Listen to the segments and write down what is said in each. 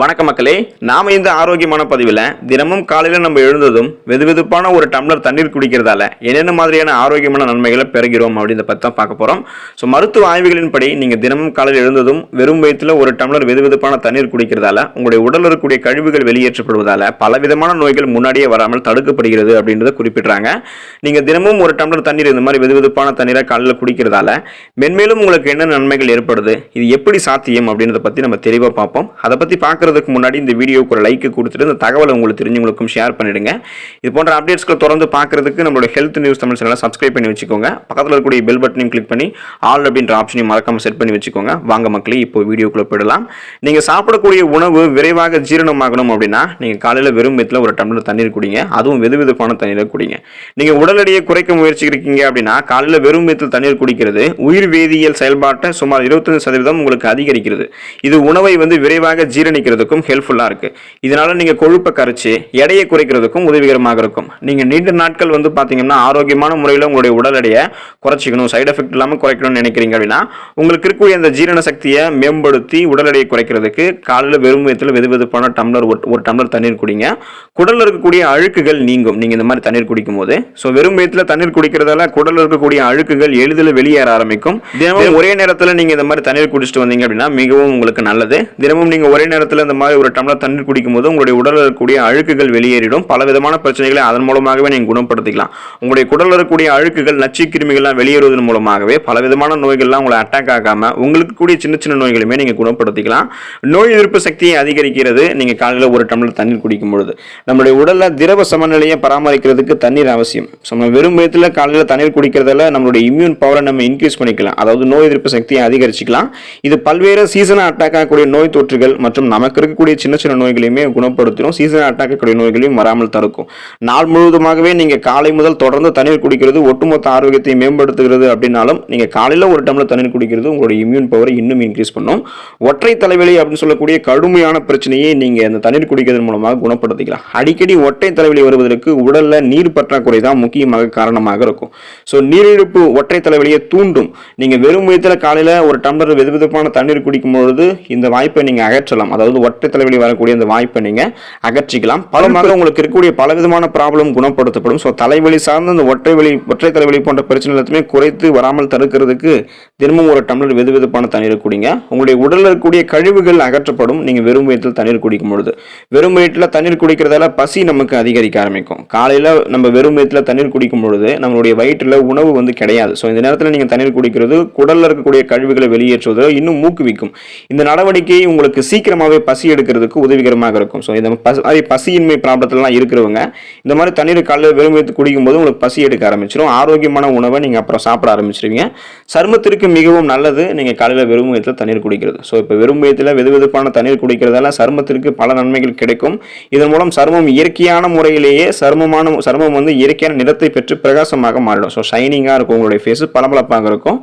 வணக்கம் மக்களே, நாம இந்த ஆரோக்கியமான பதிவில் தினமும் காலையில் நம்ம எழுந்ததும் வெதுவெதுப்பான ஒரு டம்ளர் தண்ணீர் குடிக்கிறதால என்னென்ன மாதிரியான ஆரோக்கியமான நன்மைகளை பெறுகிறோம் அப்படின்றத பற்றி தான் பார்க்க போகிறோம். ஸோ மருத்துவ ஆய்வுகளின்படி நீங்கள் தினமும் காலையில் எழுந்ததும் வெறும் வயிற்றில் ஒரு டம்ளர் வெதுவெதுப்பான தண்ணீர் குடிக்கிறதால உங்களுடைய உடலில் இருக்கக்கூடிய கழிவுகள் வெளியேற்றப்படுவதால பலவிதமான நோய்கள் முன்னாடியே வராமல் தடுக்கப்படுகிறது அப்படின்றத குறிப்பிட்றாங்க. நீங்கள் தினமும் ஒரு டம்ளர் தண்ணீர் இந்த மாதிரி வெதுவெதுப்பான தண்ணீரை காலையில் குடிக்கிறதால மென்மேலும் உங்களுக்கு என்ன நன்மைகள் ஏற்படுது, இது எப்படி சாத்தியம் அப்படின்றத பற்றி நம்ம தெளிவாக பார்ப்போம். அதை பற்றி பார்க்கறதுக்கு முன்னாடி இந்த வீடியோக்கு ஒரு லைக் கொடுத்துட்டு இந்த தகவலை உங்களுக்கு தெரிஞ்சவங்களுக்கும் ஷேர் பண்ணிடுங்க. இது போன்ற அப்டேட்ஸ்களை தொடர்ந்து பார்க்கறதுக்கு நம்மளோட ஹெல்த் நியூஸ் தமிழ் சேனலை சப்ஸ்கிரைப் பண்ணி வச்சுக்கோங்க. பக்கத்தில் இருக்கக்கூடிய பெல் பட்டனையும் கிளிக் பண்ணி ஆல் அப்படின்ற ஆப்ஷனையும் மறக்காம செட் பண்ணி வச்சுக்கோங்க. வாங்க மக்களே, இப்போ வீடியோக்குள்ள போயிடலாம். நீங்க சாப்பிடக்கூடிய உணவு விரைவாக ஜீரணமாகணும் அப்படின்னா நீங்க காலையில வெறும் வயித்துல ஒரு டம்ளர் தண்ணீர் குடிங்க. அதுவும் வெதுவெதுப்பான தண்ணீரை குடிங்க. நீங்க உடல் எடையை குறைக்க முயற்சிக்கிறீங்க அப்படின்னா காலையில வெறும் வயித்துல தண்ணீர் குடிக்கிறது உயிர் வேதியியல் செயல்பாட்டை சுமார் 25% உங்களுக்கு அதிகரிக்கிறது. இது உணவை விரைவாக ஜீரணிக்கிறதுக்கும் ஹெல்ப்ஃபுல்லா இருக்கு. இதனால நீங்க கொழுப்பை கரைச்சு எடையை குறைக்கிறதுக்கும் உதவிகரமாக இருக்கும். நீங்க நீண்ட நாட்கள் பாத்தீங்கன்னா ஆரோக்கியமான முறையில் உங்களுடைய உடல் எடையை குறைச்சிக்கணும், சைடு எஃபெக்ட் இல்லாம குறைக்கணும்னு நினைக்கிறீங்க அப்படின்னா உங்களுக்கு இருக்கக்கூடிய அந்த ஜீரண சக்தியை மேம்படுத்தி உடல் எடையை குறைக்கிறதுக்கு காலையில் வெறும் வயித்துல வெதுவெதுப்பான ஒரு டம்ளர் தண்ணீர் குடிங்க. குடல்ல இருக்கக்கூடிய அழுக்குகள் நீங்கும் நீங்க இந்த மாதிரி தண்ணீர் குடிக்கும் போது. ஸோ வெறும் வயித்துல தண்ணீர் குடிக்கிறதால குடல்ல இருக்கக்கூடிய அழுக்குகள் எளிதில் வெளியேற ஆரம்பிக்கும். தினமும் ஒரே நேரத்தில் நீங்க இந்த மாதிரி தண்ணீர் குடிச்சிட்டு வந்தீங்க அப்படின்னா மிகவும் உங்களுக்கு நல்லது. தினமும் நீங்க ஒரே நேரத்தில் இந்த மாதிரி ஒரு டம்ளர் தண்ணீர் குடிக்கும் போது உங்களுடைய உடலில் இருக்கக்கூடிய அழுக்குகள் வெளியேறிடும். பல விதமான பிரச்சனைகளை அதன் மூலமாகவே நீங்க குணப்படுத்திக்கலாம். உங்களுடைய குடலில் இருக்கக்கூடிய அழுக்குகள் நச்சு கிருமிகள்லாம் வெளியேறுவதன் மூலமாகவே பல விதமான நோய்கள்லாம் உங்களை அட்டாக் ஆகாம உங்களுக்கு கூடிய சின்ன சின்ன நோய்களுமே நீங்க குணப்படுத்திக்கலாம். நோய் எதிர்ப்பு சக்தியை அதிகரிக்கிறது நீங்க காலையில் ஒரு டம்ளர் தண்ணீர் குடிக்கும் பொழுது. நம்மளுடைய உடல்ல திரவ சமநிலையை பராமரிக்கிறதுக்கு தண்ணீர் அவசியம். நம்ம வெறும் வயித்துல காலையில் தண்ணீர் குடிக்கிறதால நம்மளுடைய இம்யூன் பவரை நம்ம இன்க்ரீஸ் பண்ணிக்கலாம், அதாவது நோய் எதிர்ப்பு சக்தியை அதிகரிச்சுக்கலாம். இது பல்வேறு சீசனா அட்டாக் ஆகக்கூடிய நோய் தொற்றுகள் மற்றும் நமக்கு இருக்கக்கூடிய சின்ன சின்ன நோய்களையுமே குணப்படுத்திடும். சீசனா அட்டாக் ஆகக்கூடிய நோய்களையும் வராமல் தடுக்கும். நாள் முழுவதுமாகவே நீங்க காலை முதல் தொடர்ந்து தண்ணீர் குடிக்கிறது ஒட்டுமொத்த ஆரோக்கியத்தை மேம்படுத்துகிறது அப்படின்னாலும் நீங்க காலையில ஒரு டம்ளர் தண்ணீர் குடிக்கிறது உங்களுடைய இம்யூன் பவரை இன்னும் இன்க்ரீஸ் பண்ணும். ஒற்றை தலைவலி அப்படின்னு சொல்லக்கூடிய கடுமையான பிரச்சனையை நீங்க அந்த தண்ணீர் குடிக்கிறதன் மூலமாக குணப்படுத்திக்கலாம். அடிக்கடி ஒற்றை தலைவலி வருவதற்கு உடல்ல நீர் பற்றாக்குறை தான் முக்கியமாக காரணமாக இருக்கும். ஸோ நீரிழப்பு ஒற்றை தலைவலியை தூண்டும். நீங்க வெறும் வயித்துல காலையில ஒரு டம்ளர் வெதுவெதுப்பான தண்ணீர் குடிக்கும் பொழுது இந்த வாய்ப்பை நீங்க அகற்றலாம். அதாவது ஒற்றை தலைவலி வரக்கூடிய அந்த வாய்ப்பை நீங்க அகற்றிக்கலாம். பலமாக உங்களுக்கு இருக்கக்கூடிய பலவிதமான ப்ராப்ளம் குணப்படுத்தப்படும். ஸோ தலைவலி சார்ந்த அந்த ஒற்றை தலைவலி போன்ற பிரச்சனை எல்லாத்தையுமே குறைத்து வராமல் தடுக்கிறதுக்கு தினமும் ஒரு டம்ளர் வெதுவெதுப்பான தண்ணீர் குடிங்க. உங்களுடைய உடலில் இருக்கக்கூடிய கழிவுகள் அகற்றப்படும் நீங்க வெறும் வயிற்றில் தண்ணீர் குடிக்கும் பொழுது. வெறும் வயிற்றில் தண்ணீர் குடிக்கிறதால பசி நமக்கு அதிகரிக்க ஆரம்பிக்கும். காலையில நம்ம வெறும் வயிற்றில் தண்ணீர் குடிக்கும் பொழுது நம்மளுடைய வயிற்றில் உணவு கிடையாது. ஸோ இந்த நேரத்தில் நீங்க தண்ணீர் குடிக்கிறது குடல்ல இருக்கக்கூடிய கழிவுகளை வெளியேற்றுவதை இன்னும் ஊக்குவிக்கும். இந்த நடவடிக்கை உங்களுக்கு சீக்கிரமாவே பசி எடுக்கிறதுக்கு உதவிகரமாக இருக்கும். ஸோ இந்த பசியின்மை ப்ராப்ளத்திலாம் இருக்கிறவங்க இந்த மாதிரி தண்ணீர் காலையில் வெறும் வயிற்று குடிக்கும் போது உங்களுக்கு பசி எடுக்க ஆரம்பிச்சிடும். ஆரோக்கியமான உணவை நீங்க அப்புறம் சாப்பிட ஆரம்பிச்சிருவீங்க. சருமத்திற்கு மிகவும் நல்லது நீங்க காலையில் வெறும் வயிற்றில் தண்ணீர் குடிக்கிறது. ஸோ இப்போ வெறும் வயிற்றில் வெதுவெதுப்பான தண்ணீர் குடிக்கிறதால சருமத்திற்கு பல நன்மைகள் கிடைக்கும். இதன் மூலம் சருமம் இயற்கையான முறையிலேயே சருமம் இயற்கையான நிறத்தை பெற்று பிரகாசமாக மாறிடும். ஸோ ஷைனிங்கா இருக்கும், உங்களுடைய ஃபேஸ் பளபளப்பாக இருக்கும்.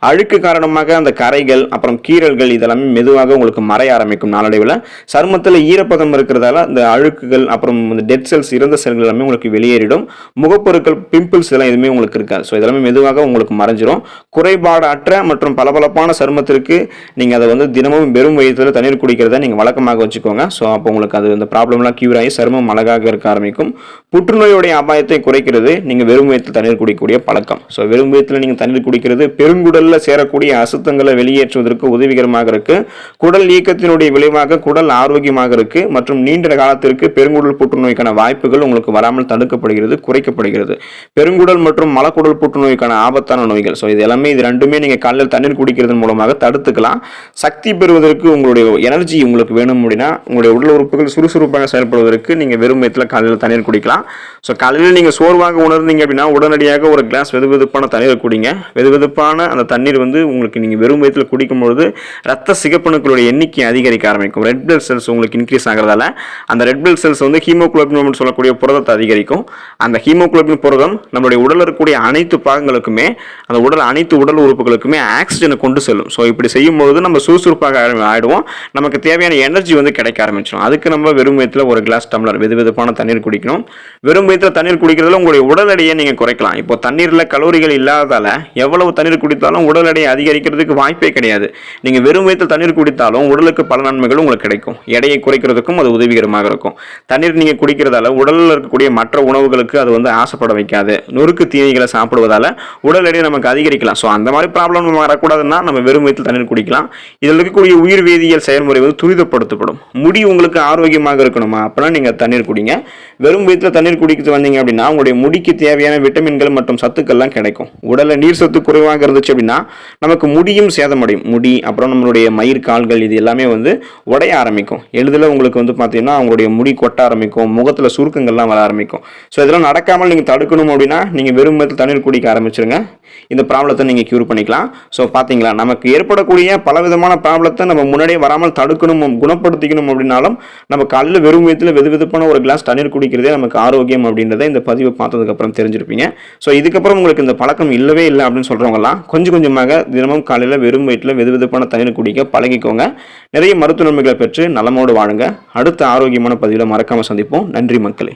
அழுக்கு காரணமாக அந்த கரைகள் அப்புறம் கீறல்கள் இதெல்லாமே மெதுவாக உங்களுக்கு மறைய ஆரம்பிக்கும். நாளடைவில் சருமத்தில் ஈரப்பதம் இருக்கிறதால இந்த அழுக்குகள் அப்புறம் டெட் செல்ஸ் இறந்த செல்கள் எல்லாமே உங்களுக்கு வெளியேறிடும். முகப்பொருட்கள் பிம்பிள்ஸ் இதெல்லாம் எதுவுமே உங்களுக்கு இருக்காது. ஸோ இதெல்லாமே மெதுவாக உங்களுக்கு மறைஞ்சிரும். குறைபாடு அற்ற மற்றும் பளபளப்பான சருமத்திற்கு நீங்க அதை தினமும் வெறும் வயிற்றில் தண்ணீர் குடிக்கிறத நீங்க வழக்கமாக வச்சுக்கோங்க. ஸோ அப்போ உங்களுக்கு அது இந்த ப்ராப்ளம்லாம் கியூர் ஆகி சருமம் அழகாக இருக்க ஆரம்பிக்கும். புற்றுநோயுடைய அபாயத்தை குறைக்கிறது நீங்க வெறும் வயிற்றில் தண்ணீர் குடிக்கக்கூடிய பழக்கம். ஸோ வெறும் வயிற்றில் நீங்க தண்ணீர் குடிக்கிறது பெருங்குடல்ல சேரக்கூடிய அசுத்தங்களை வெளியேற்றுவதற்கு உதவிகரமாக இருக்கு. குடல் இயக்கத்தினுடைய விளைவாக குடல் ஆரோக்கியமாக இருக்கு மற்றும் நீண்ட காலத்திற்கு பெருங்குடல் புற்றுநோய்க்கான வாய்ப்புகள் உங்களுக்கு வராமல் தடுக்கப்படுகிறது, குறைக்கப்படுகிறது. பெருங்குடல் மற்றும் மலக்குடல் புற்றுநோய்க்கான ஆபத்தான நோய்கள். ஸோ இது ரெண்டுமே நீங்க காலையில் தண்ணீர் குடிக்கிறதன் மூலமாக தடுத்துக்கலாம். சக்தி பெறுவதற்கு உங்களுடைய எனர்ஜி உங்களுக்கு வேணும் அப்படின்னா உங்களுடைய உடல் உறுப்புகள் சுறுசுறுப்பாக செயல்படுவதற்கு நீங்க வெறும் வயிற்றில் காலையில் தண்ணீர் குடிக்கலாம். ஸோ காலையில் நீங்க சோர்வாக உணர்ந்தீங்க அப்படின்னா உடனடியாக ஒரு கிளாஸ் வெதுவெதுப்பான தண்ணீர் குடிங்க. வெதுவெதுப்பான அந்த தண்ணீர் உங்களுக்கு நீங்க வெறும் வயிற்றில் குடிக்கும் பொழுது ரத்த சிகப்பணுக்களுடைய எண்ணிக்கை அதிகரிக்க ஆரம்பிக்கும். ரெட் பிளட் செல்ஸ் உங்களுக்கு இன்க்ரீஸ் ஆகிறதால அந்த ரெட் பிளட் செல்ஸ் ஹீமோகுளோபின் சொல்லக்கூடிய புரதத்தை அதிகரிக்கும். அந்த ஹீமோகுளோபின் புரதம் நம்மளுடைய உடலில் இருக்கக்கூடிய அனைத்து பாகங்களுக்குமே அனைத்து உடல் உறுப்புகளுக்குமே ஆக்சிஜனை கொண்டு செல்லும். ஸோ இப்படி செய்யும் பொழுது நம்ம சுறுசுறுப்பாக ஆயிடுவோம். நமக்கு தேவையான எனர்ஜி கிடைக்க ஆரம்பிச்சிடும். அதுக்கு நம்ம வெறும் வயிற்றில் ஒரு கிளாஸ் டம்ளர் வெதுவெதுப்பான தண்ணீர் குடிக்கணும். வெறும் வயிற்றில் தண்ணீர் குடிக்கிறதுல உங்களுடைய உடல் எடையை நீங்க குறைக்கலாம். இப்போ தண்ணீர்ல கலோரிகள் இல்லாததால எவ்வளவு தண்ணீர் குடித்தாலும் உடல் எடையை அதிகரிக்கிறதுக்கு வாய்ப்பே கிடையாது. நீங்க வெறும் வயிற்றில் தண்ணீர் குடித்தாலும் உடலுக்கு பல நன்மைகள் உங்களுக்கு கிடைக்கும். எடையை குறைக்கிறதுக்கும் அது உதவிகரமாக இருக்கும். தண்ணீர் நீங்கள் குடிக்கிறதால உடலில் இருக்கக்கூடிய மற்ற உணவுகளுக்கு அது வந்து ஆசைப்பட வைக்காது. நொறுக்கு தீனிகளை சாப்பிடுவதால உடல் எடையை நமக்கு அதிகரிக்கலாம். ஸோ அந்த மாதிரி ப்ராப்ளம் வரக்கூடாதுன்னா நம்ம வெறும் வயிற்றில் தண்ணீர் குடிக்கலாம். இதில் இருக்கக்கூடிய உயிர் வேதியியல் செயல்முறை வந்து துரிதப்படுத்தப்படும். முடி உங்களுக்கு ஆரோக்கியமாக இருக்கணுமா அப்படின்னா நீங்கள் தண்ணீர் குடிங்க. வெறும் வயிற்றில் தண்ணீர் குடிக்கிட்டு வந்தீங்க அப்படின்னா உங்களுடைய முடிக்கு தேவையான விட்டமின்கள் மற்றும் சத்துக்கள்லாம் கிடைக்கும். உடலில் நீர் சத்து குறைவாக இருந்துச்சு அப்படின்னா நமக்கு முடியும் சேதமடையும். முடி அப்புறம் நம்மளுடைய மயிர் கால்கள் இது எல்லாமே வந்து உடைய ஆரம்பிக்கும். எளிதில் உங்களுக்கு வந்து பார்த்தீங்கன்னா அவங்களுடைய முடி கொட்ட ஆரம்பிக்கும், முகத்தில் சுருக்கங்கள்லாம் வர ஆரம்பிக்கும். ஸோ இதெல்லாம் நடக்காமல் நீங்கள் தடுக்கணும் அப்படின்னா நீங்கள் வெறும் வயிற்றில் தண்ணீர் குடிக்க ஆரம்பிச்சிருங்க. இந்த ப்ராப்ளத்தை நீங்கள் க்யூர் பண்ணிக்கலாம். ஸோ பார்த்தீங்களா, நமக்கு ஏற்படக்கூடிய பலவிதமான ப்ராப்ளத்தை நம்ம முன்னாடியே வராமல் தடுக்கணும், குணப்படுத்திக்கணும் அப்படின்னாலும் நம்ம காலையில் வெறும் வயிற்றில் வெதுவெதுப்பான ஒரு கிளாஸ் தண்ணீர் குடிக்கிறதே நமக்கு ஆரோக்கியம் அப்படின்றத இந்த பதிவை பார்த்ததுக்கப்புறம் தெரிஞ்சிருப்பீங்க. ஸோ இதுக்கப்புறம் உங்களுக்கு இந்த பழக்கம் இல்லவே இல்லை அப்படின்னு சொல்கிறவங்கலாம் கொஞ்சம் கொஞ்சமாக தினமும் காலையில் வெறும் வயிற்றில் வெதுவெதுப்பான தண்ணீர் குடிக்க பழகிக்கோங்க. நிறைய மருத்துவ நன்மைகளை பெற்று நலமோடு வாழுங்க. அடுத்த ஆரோக்கியமான பதிவில் மறக்காமல் சந்திப்போம். நன்றி மக்களே.